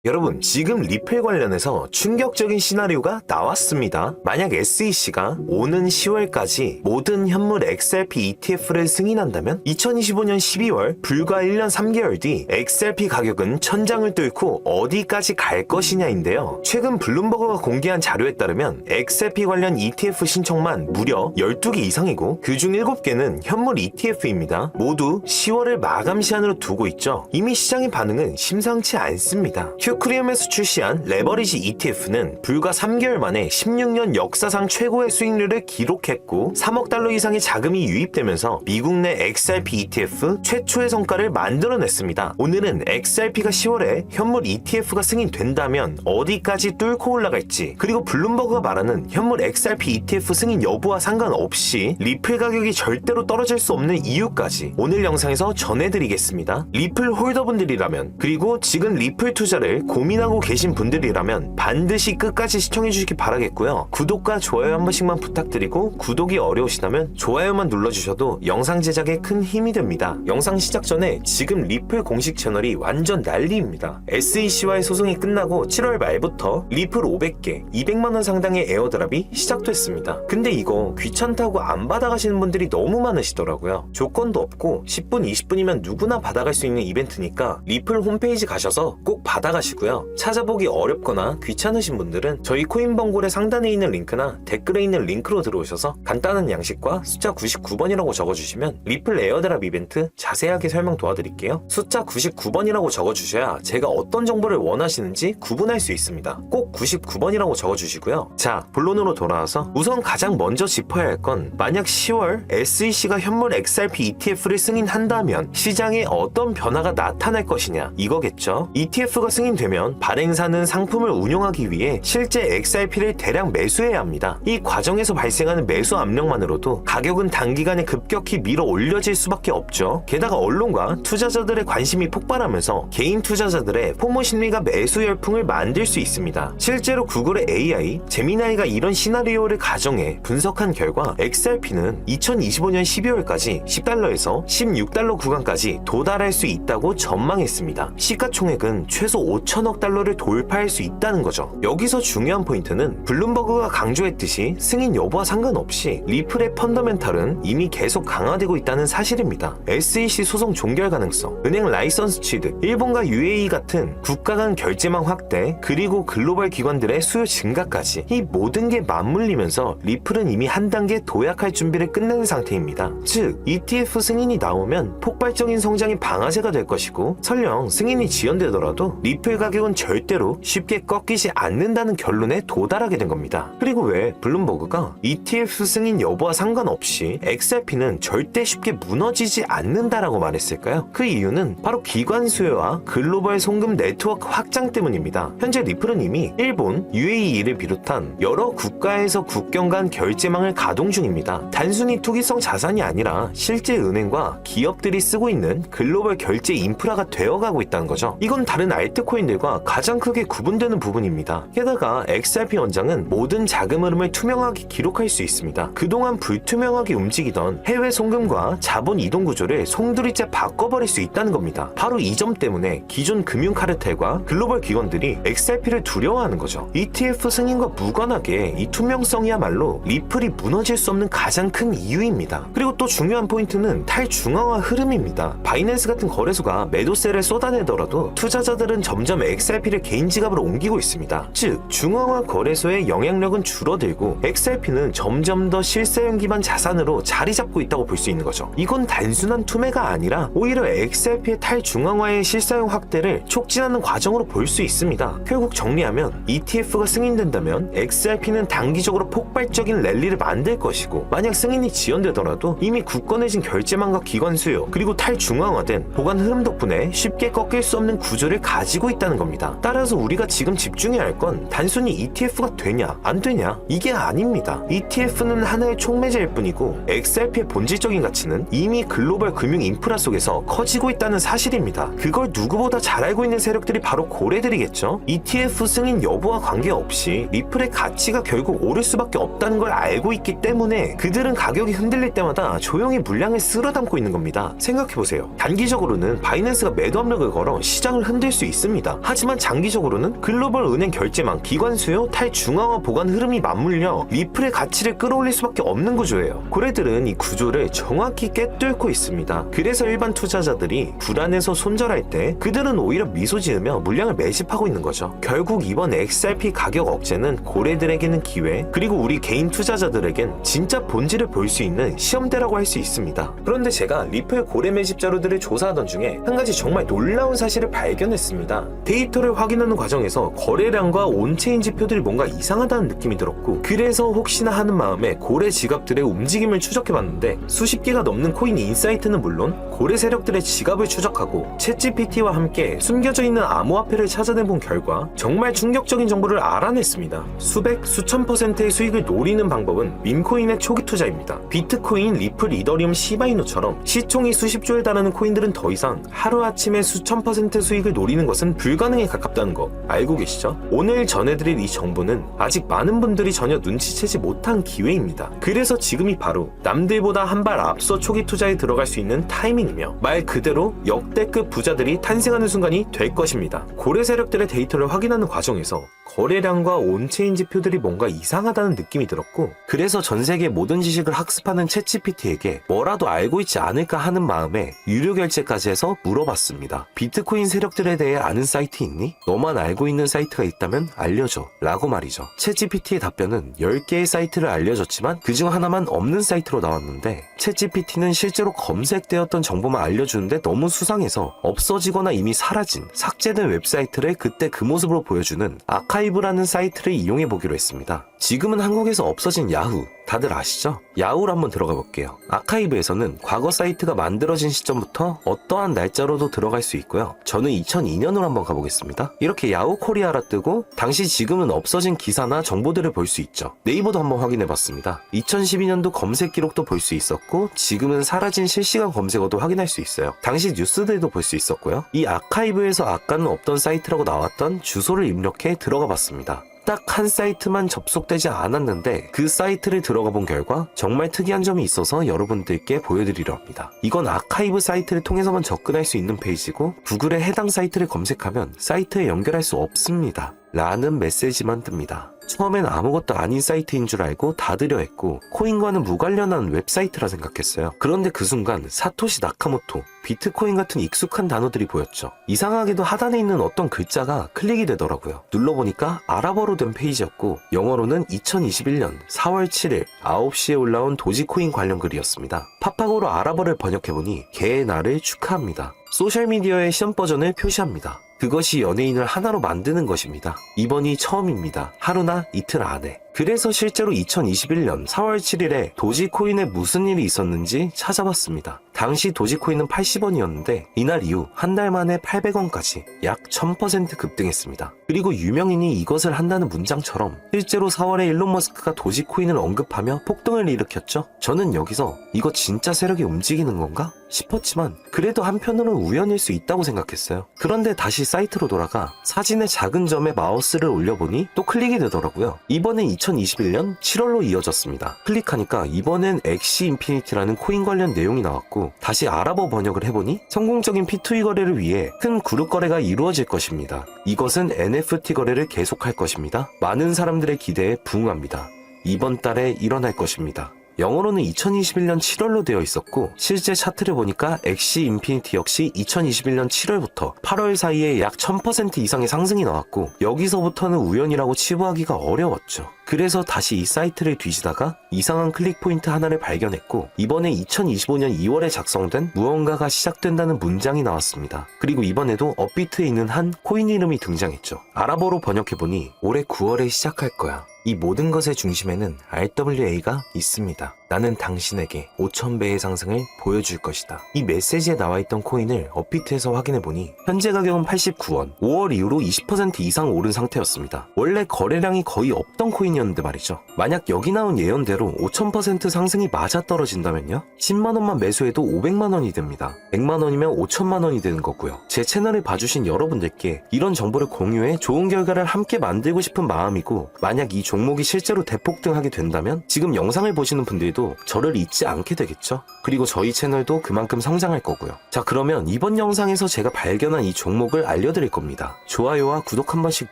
여러분, 지금 리플 관련해서 충격적인 시나리오가 나왔습니다. 만약 SEC가 오는 10월까지 모든 현물 XRP ETF를 승인한다면 2025년 12월 불과 1년 3개월 뒤 XRP 가격은 천장을 뚫고 어디까지 갈 것이냐인데요. 최근 블룸버그가 공개한 자료에 따르면 XRP 관련 ETF 신청만 무려 12개 이상이고 그중 7개는 현물 ETF입니다. 모두 10월을 마감 시한으로 두고 있죠. 이미 시장의 반응은 심상치 않습니다. 큐크리움에서 출시한 레버리지 ETF는 불과 3개월 만에 16년 역사상 최고의 수익률을 기록했고 3억 달러 이상의 자금이 유입되면서 미국 내 XRP ETF 최초의 성과를 만들어냈습니다. 오늘은 XRP가 10월에 현물 ETF가 승인된다면 어디까지 뚫고 올라갈지, 그리고 블룸버그가 말하는 현물 XRP ETF 승인 여부와 상관없이 리플 가격이 절대로 떨어질 수 없는 이유까지 오늘 영상에서 전해드리겠습니다. 리플 홀더분들이라면, 그리고 지금 리플 투자를 고민하고 계신 분들이라면 반드시 끝까지 시청해주시기 바라겠고요. 구독과 좋아요 한 번씩만 부탁드리고, 구독이 어려우시다면 좋아요만 눌러주셔도 영상 제작에 큰 힘이 됩니다. 영상 시작 전에 지금 리플 공식 채널이 완전 난리입니다. SEC와의 소송이 끝나고 7월 말부터 리플 500개, 200만원 상당의 에어드랍이 시작됐습니다. 근데 이거 귀찮다고 안 받아가시는 분들이 너무 많으시더라고요. 조건도 없고 10분, 20분이면 누구나 받아갈 수 있는 이벤트니까 리플 홈페이지 가셔서 꼭 받아가시고요. 찾아보기 어렵거나 귀찮으신 분들은 저희 코인번골의 상단에 있는 링크나 댓글에 있는 링크로 들어오셔서 간단한 양식과 숫자 99번이라고 적어주시면 리플 에어드랍 이벤트 자세하게 설명 도와드릴게요. 숫자 99번이라고 적어주셔야 제가 어떤 정보를 원하시는지 구분할 수 있습니다. 꼭 99번이라고 적어주시고요. 자, 본론으로 돌아와서 우선 가장 먼저 짚어야 할 건, 만약 10월 SEC가 현물 XRP ETF를 승인한다면 시장에 어떤 변화가 나타날 것이냐, 이거겠죠. ETF가 승인되면 발행사는 상품을 운용하기 위해 실제 XRP를 대량 매수해야 합니다. 이 과정에서 발생하는 매수 압력만으로도 가격은 단기간에 급격히 밀어 올려질 수밖에 없죠. 게다가 언론과 투자자들의 관심이 폭발하면서 개인 투자자들의 포모 심리가 매수 열풍을 만들 수 있습니다. 실제로 구글의 AI, 제미나이가 이런 시나리오를 가정해 분석한 결과 XRP는 2025년 12월까지 10달러에서 16달러 구간까지 도달할 수 있다고 전망했습니다. 시가총액은 최소 5천억 달러를 돌파할 수 있다는 거죠. 여기서 중요한 포인트는 블룸버그가 강조했듯이 승인 여부와 상관없이 리플의 펀더멘탈은 이미 계속 강화되고 있다는 사실입니다. SEC 소송 종결 가능성, 은행 라이선스 취득, 일본과 UAE 같은 국가 간 결제망 확대, 그리고 글로벌 기관들의 수요 증가까지 이 모든 게 맞물리면서 리플은 이미 한 단계 도약할 준비를 끝낸 상태입니다. 즉, ETF 승인이 나오면 폭발적인 성장이 방아쇠가 될 것이고, 설령 승인이 지연되더라도 리플 가격은 절대로 쉽게 꺾이지 않는다는 결론에 도달하게 된 겁니다. 그리고 왜 블룸버그가 ETF 승인 여부와 상관없이 XRP는 절대 쉽게 무너지지 않는다라고 말했을까요? 그 이유는 바로 기관 수요와 글로벌 송금 네트워크 확장 때문입니다. 현재 리플은 이미 일본, UAE를 비롯한 여러 국가에서 국경 간 결제망을 가동 중입니다. 단순히 투기성 자산이 아니라 실제 은행과 기업들이 쓰고 있는 글로벌 결제 인프라가 되어가고 있다는 거죠. 이건 다른 알트코인들과 가장 크게 구분되는 부분입니다. 게다가 XRP 원장은 모든 자금 흐름을 투명하게 기록할 수 있습니다. 그동안 불투명하게 움직이던 해외 송금과 자본 이동 구조를 송두리째 바꿔버릴 수 있다는 겁니다. 바로 이 점 때문에 기존 금융 카르텔과 글로벌 기관들이 XRP를 두려워하는 거죠. ETF 승인과 무관하게 이 투명성이야말로 리플이 무너질 수 없는 가장 큰 이유입니다. 그리고 또 중요한 포인트는 탈중앙화 흐름입니다. 바이낸스 같은 거래소가 매도세를 쏟아내더라도 투자자들은 점점 XRP를 개인 지갑으로 옮기고 있습니다. 즉, 중앙화 거래소의 영향력은 줄어들고 XRP는 점점 더 실사용 기반 자산으로 자리 잡고 있다고 볼 수 있는 거죠. 이건 단순한 투매가 아니라 오히려 XRP의 탈중앙화의 실사용 확대를 촉진하는 과정으로 볼 수 있습니다. 결국 정리하면 ETF가 승인된다면 XRP는 단기적으로 폭발적인 랠리를 만들 것이고, 만약 승인이 지연되더라도 이미 굳건해진 결제망과 기관 수요, 그리고 탈중앙화된 보관 흐름 덕분에 쉽게 꺾일 수 없는 구조를 가지고 있다는 겁니다. 따라서 우리가 지금 집중해야 할 건 단순히 ETF가 되냐 안 되냐 이게 아닙니다. ETF는 하나의 촉매제일 뿐이고 XRP의 본질적인 가치는 이미 글로벌 금융 인프라 속에서 커지고 있다는 사실입니다. 그걸 누구보다 잘 알고 있는 세력들이 바로 고래들이겠죠. ETF 승인 여부와 관계없이 리플의 가치가 결국 오를 수밖에 없다는 걸 알고 있기 때문에 그들은 가격이 흔들릴 때마다 조용히 물량을 쓸어담고 있는 겁니다. 생각해보세요. 단기적으로는 바이낸스가 매도 압력을 걸어 시장을 흔들 수 있습니다. 있습니다. 하지만 장기적으로는 글로벌 은행 결제망, 기관 수요, 탈중앙화 보관 흐름이 맞물려 리플의 가치를 끌어올릴 수밖에 없는 구조예요. 고래들은 이 구조를 정확히 꿰뚫고 있습니다. 그래서 일반 투자자들이 불안해서 손절할 때 그들은 오히려 미소 지으며 물량을 매집하고 있는 거죠. 결국 이번 XRP 가격 억제는 고래들에게는 기회, 그리고 우리 개인 투자자들에겐 진짜 본질을 볼 수 있는 시험대라고 할 수 있습니다. 그런데 제가 리플 고래 매집 자료들을 조사하던 중에 한 가지 정말 놀라운 사실을 발견했습니다. 데이터를 확인하는 과정에서 거래량과 온체인 지표들이 뭔가 이상하다는 느낌이 들었고, 그래서 혹시나 하는 마음에 고래 지갑들의 움직임을 추적해봤는데 수십 개가 넘는 코인 인사이트는 물론 고래 세력들의 지갑을 추적하고 챗GPT와 함께 숨겨져 있는 암호화폐를 찾아내본 결과 정말 충격적인 정보를 알아냈습니다. 수백, 수천 %의 수익을 노리는 방법은 밈코인의 초기 투자입니다. 비트코인, 리플, 이더리움, 시바이누처럼 시총이 수십조에 달하는 코인들은 더 이상 하루아침에 수천 % 수익을 노리는 것은 불가능에 가깝다는 거 알고 계시죠? 오늘 전해드릴 이 정보는 아직 많은 분들이 전혀 눈치채지 못한 기회입니다. 그래서 지금이 바로 남들보다 한 발 앞서 초기 투자에 들어갈 수 있는 타이밍이며 말 그대로 역대급 부자들이 탄생하는 순간이 될 것입니다. 고래 세력들의 데이터를 확인하는 과정에서 거래량과 온체인 지표들이 뭔가 이상하다는 느낌이 들었고, 그래서 전 세계 모든 지식을 학습하는 챗GPT에게 뭐라도 알고 있지 않을까 하는 마음에 유료 결제까지 해서 물어봤습니다. 비트코인 세력들에 대해 아는 사이트 있니? 너만 알고 있는 사이트가 있다면 알려줘 라고 말이죠. 챗GPT의 답변은 10개의 사이트를 알려줬지만 그중 하나만 없는 사이트로 나왔는데, 챗GPT는 실제로 검색되었던 정보만 알려주는데 너무 수상해서 없어지거나 이미 사라진, 삭제된 웹사이트를 그때 그 모습으로 보여주는 아카이브라는 사이트를 이용해보기로 했습니다. 지금은 한국에서 없어진 야후, 다들 아시죠? 야후로 한번 들어가 볼게요. 아카이브에서는 과거 사이트가 만들어진 시점부터 어떠한 날짜로도 들어갈 수 있고요. 저는 2002년으로 한번 가보겠습니다. 이렇게 야후 코리아라 뜨고 당시 지금은 없어진 기사나 정보들을 볼 수 있죠. 네이버도 한번 확인해봤습니다. 2012년도 검색 기록도 볼 수 있었고, 지금은 사라진 실시간 검색어도 확인할 수 있어요. 당시 뉴스들도 볼 수 있었고요. 이 아카이브에서 아까는 없던 사이트라고 나왔던 주소를 입력해 들어가 봤습니다. 딱 한 사이트만 접속되지 않았는데 그 사이트를 들어가 본 결과 정말 특이한 점이 있어서 여러분들께 보여드리려 합니다. 이건 아카이브 사이트를 통해서만 접근할 수 있는 페이지고, 구글에 해당 사이트를 검색하면 사이트에 연결할 수 없습니다 라는 메시지만 뜹니다. 처음엔 아무것도 아닌 사이트인 줄 알고 닫으려 했고, 코인과는 무관련한 웹사이트라 생각했어요. 그런데 그 순간 사토시 나카모토, 비트코인 같은 익숙한 단어들이 보였죠. 이상하게도 하단에 있는 어떤 글자가 클릭이 되더라고요. 눌러보니까 아랍어로 된 페이지였고, 영어로는 2021년 4월 7일 9시에 올라온 도지코인 관련 글이었습니다. 팝하고로 아랍어를 번역해보니 개의 날을 축하합니다. 소셜미디어의 시험 버전을 표시합니다. 그것이 연예인을 하나로 만드는 것입니다. 이번이 처음입니다. 하루나 이틀 안에. 그래서 실제로 2021년 4월 7일에 도지코인에 무슨 일이 있었는지 찾아봤습니다. 당시 도지코인은 80원이었는데 이날 이후 한 달 만에 800원까지 약 1000% 급등했습니다. 그리고 유명인이 이것을 한다는 문장처럼 실제로 4월에 일론 머스크가 도지코인을 언급하며 폭등을 일으켰죠. 저는 여기서 이거 진짜 세력이 움직이는 건가? 싶었지만 그래도 한편으로는 우연일 수 있다고 생각했어요. 그런데 다시 사이트로 돌아가 사진의 작은 점에 마우스를 올려보니 또 클릭이 되더라고요. 이번엔 2021년 7월로 이어졌습니다. 클릭하니까 이번엔 엑시 인피니티라는 코인 관련 내용이 나왔고, 다시 아랍어 번역을 해보니 성공적인 P2E 거래를 위해 큰 그룹 거래가 이루어질 것입니다. 이것은 NFT 거래를 계속할 것입니다. 많은 사람들의 기대에 부응합니다. 이번 달에 일어날 것입니다. 영어로는 2021년 7월로 되어 있었고, 실제 차트를 보니까 엑시 인피니티 역시 2021년 7월부터 8월 사이에 약 1000% 이상의 상승이 나왔고, 여기서부터는 우연이라고 치부하기가 어려웠죠. 그래서 다시 이 사이트를 뒤지다가 이상한 클릭 포인트 하나를 발견했고, 이번에 2025년 2월에 작성된 무언가가 시작된다는 문장이 나왔습니다. 그리고 이번에도 업비트에 있는 한 코인 이름이 등장했죠. 아랍어로 번역해보니 올해 9월에 시작할 거야. 이 모든 것의 중심에는 RWA가 있습니다. 나는 당신에게 5000배의 상승을 보여줄 것이다. 이 메시지에 나와있던 코인을 업비트에서 확인해보니 현재 가격은 89원, 5월 이후로 20% 이상 오른 상태였습니다. 원래 거래량이 거의 없던 코인이었는데 말이죠. 만약 여기 나온 예언대로 5000% 상승이 맞아떨어진다면요? 10만원만 매수해도 500만원이 됩니다. 100만원이면 5천만원이 되는 거고요. 제 채널을 봐주신 여러분들께 이런 정보를 공유해 좋은 결과를 함께 만들고 싶은 마음이고, 만약 이 종목이 실제로 대폭등하게 된다면 지금 영상을 보시는 분들도 저를 잊지 않게 되겠죠. 그리고 저희 채널도 그만큼 성장할 거고요. 자, 그러면 이번 영상에서 제가 발견한 이 종목을 알려드릴 겁니다. 좋아요와 구독 한 번씩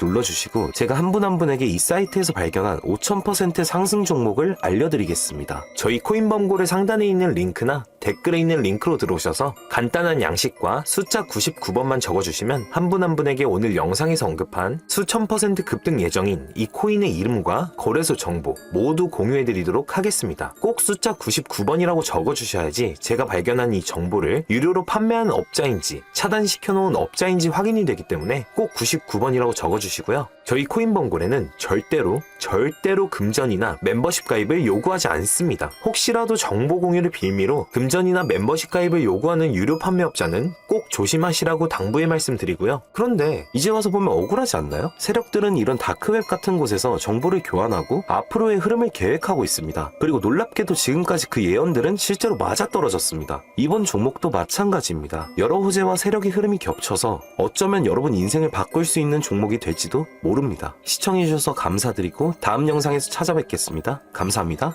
눌러주시고 제가 한 분 한 분에게 이 사이트에서 발견한 5000% 상승 종목을 알려드리겠습니다. 저희 코인범고래 상단에 있는 링크나 댓글에 있는 링크로 들어오셔서 간단한 양식과 숫자 99번만 적어주시면 한 분 한 분에게 오늘 영상에서 언급한 수천 % 급등 예정인 이 코인의 이름과 거래소 정보 모두 공유해드리도록 하겠습니다. 꼭 숫자 99번이라고 적어주셔야지 제가 발견한 이 정보를 유료로 판매하는 업자인지 차단시켜놓은 업자인지 확인이 되기 때문에 꼭 99번이라고 적어주시고요. 저희 코인범고래는 절대로 금전이나 멤버십 가입을 요구하지 않습니다. 혹시라도 정보 공유를 빌미로 금전이나 멤버십 가입을 요구하는 유료 판매업자는 꼭 조심하시라고 당부의 말씀드리고요. 그런데 이제 와서 보면 억울하지 않나요? 세력들은 이런 다크웹 같은 곳에서 정보를 교환하고 앞으로의 흐름을 계획하고 있습니다. 그리고 놀랍게도 지금까지 그 예언들은 실제로 맞아떨어졌습니다. 이번 종목도 마찬가지입니다. 여러 호재와 세력의 흐름이 겹쳐서 어쩌면 여러분 인생을 바꿀 수 있는 종목이 될지도 모릅니다. 시청해주셔서 감사드리고 다음 영상에서 찾아뵙겠습니다. 감사합니다.